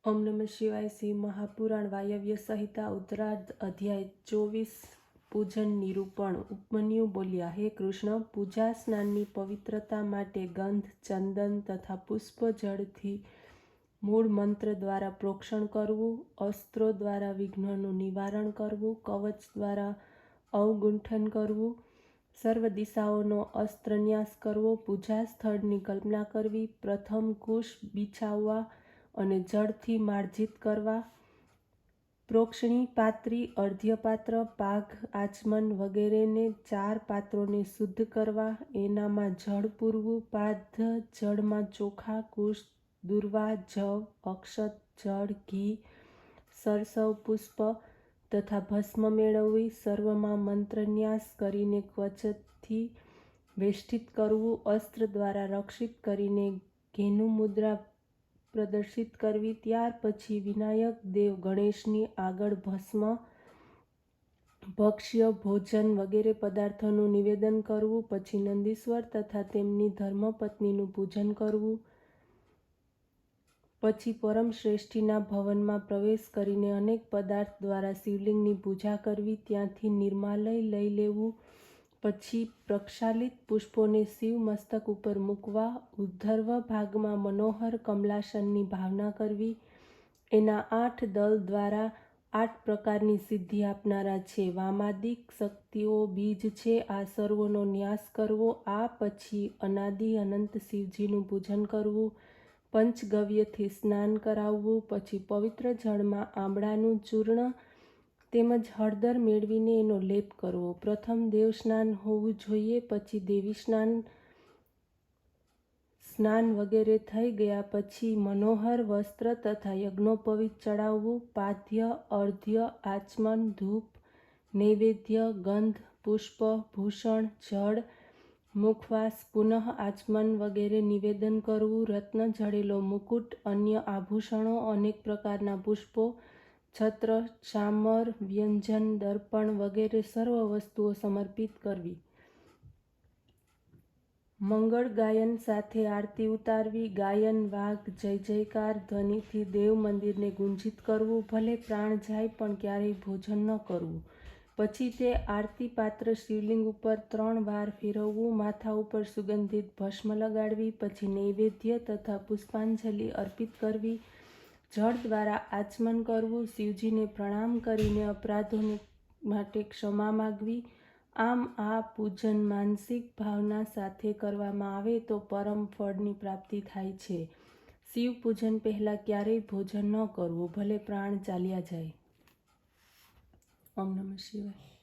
ओम नमः शिवाय। श्री महापुराण वायव्य संहिता उत्तरार्ध अध्याय 24 पूजन निरूपण। उपमन्यु बोल्या, हे कृष्ण, पूजा स्नाननी पवित्रता માટે ગંધ, ચંદન તથા પુષ્પ જળથી મૂળ મંત્ર દ્વારા પ્રોક્ષણ કરવું, અસ્ત્રો દ્વારા વિઘ્નોનું નિવારણ કરવું, કવચ દ્વારા અવગુંઠન કરવું, સર્વ દિશાઓનો અસ્ત્રન્યાસ કરવો, પૂજા સ્થળની કલ્પના કરવી, પ્રથમ કુશ બિછાવવા અને જળથી માર્જિત કરવા, પ્રોક્ષણી પાત્રી, અર્ધ્યપાત્ર, પાઘ, આચમન વગેરેને 4 પાત્રોને શુદ્ધ કરવા, એનામાં જળ પૂરવું, પાદ્ધ જળમાં ચોખા, કુશ, દુર્વા, જવ, અક્ષત, જળ, ઘી, સરસવ પુષ્પ તથા ભસ્મ મેળવવી, સર્વમાં મંત્રન્યાસ કરીને કવચથી વેષ્ટિત કરવું, અસ્ત્ર દ્વારા રક્ષિત કરીને ઘેનુ મુદ્રા પ્રદર્શિત કરવી, ત્યાર પછી વિનાયક દેવ ગણેશની આગળ ભસ્મ, ભક્ષ્ય, ભોજન વગેરે પદાર્થોનું નિવેદન કરવું, પછી નંદીશ્વર તથા તેમની ધર્મપત્નીનું પૂજન કરવું, પછી પરમ શ્રેષ્ઠીના ભવનમાં પ્રવેશ કરીને અનેક પદાર્થ દ્વારા શિવલિંગની પૂજા કરવી, ત્યાંથી નિર્માલય લઈ લેવું, પછી પ્રક્ષાલિત પુષ્પોને શિવ મસ્તક ઉપર મૂકવા, ઉદ્ધર્વ ભાગમાં મનોહર કમલાસનની ભાવના કરવી, એના 8 દળ દ્વારા 8 પ્રકારની સિદ્ધિ આપનારા છે, વામાદિક શક્તિઓ બીજ છે, આ સર્વોનો ન્યાસ કરવો, આ પછી અનાદિ અનંત શિવજીનું પૂજન કરવું, પંચગવ્યથી સ્નાન કરાવવું, પછી પવિત્ર જળમાં આંબળાનું ચૂર્ણ તેમજ હળદર મેળવીને એનો લેપ કરવો, પ્રથમ દેવ સ્નાન હોવું જોઈએ, પછી દેવી સ્નાન વગેરે થઈ ગયા પછી મનોહર વસ્ત્ર તથા યજ્ઞોપવિત ચડાવવું, પાદ્ય, અર્ધ્ય, આચમન, ધૂપ, નૈવેદ્ય, ગંધ, પુષ્પ, ભૂષણ, જળ, મુખવાસ, પુનઃ આચમન વગેરે નિવેદન કરવું, રત્ન જડેલો મુકુટ, અન્ય આભૂષણો, અનેક પ્રકારના પુષ્પો, છત્ર, ચામર, વ્યંજન, દર્પણ વગેરે સર્વ વસ્તુઓ સમર્પિત કરવી, મંગળ ગાયન સાથે આરતી ઉતારવી, ગાયન, વાઘ, જય જયકાર ધ્વનિથી દેવ મંદિરને ગુંજિત કરવું, ભલે પ્રાણ જાય પણ ક્યારેય ભોજન ન કરવું, પછી તે આરતી પાત્ર શિવલિંગ ઉપર 3 વાર ફેરવવું, માથા ઉપર સુગંધિત ભસ્મ લગાડવી, પછી નૈવેદ્ય તથા પુષ્પાંજલિ અર્પિત કરવી, જળ દ્વારા આચમન કરવું, શિવજીને પ્રણામ કરીને અપરાધો માટે ક્ષમા માગવી, આમ આ પૂજન માનસિક ભાવના સાથે કરવામાં આવે તો પરમ ફળની પ્રાપ્તિ થાય છે. શિવ પૂજન પહેલાં ક્યારેય ભોજન ન કરવું, ભલે પ્રાણ ચાલ્યા જાય. ઓમ નમઃ શિવાય.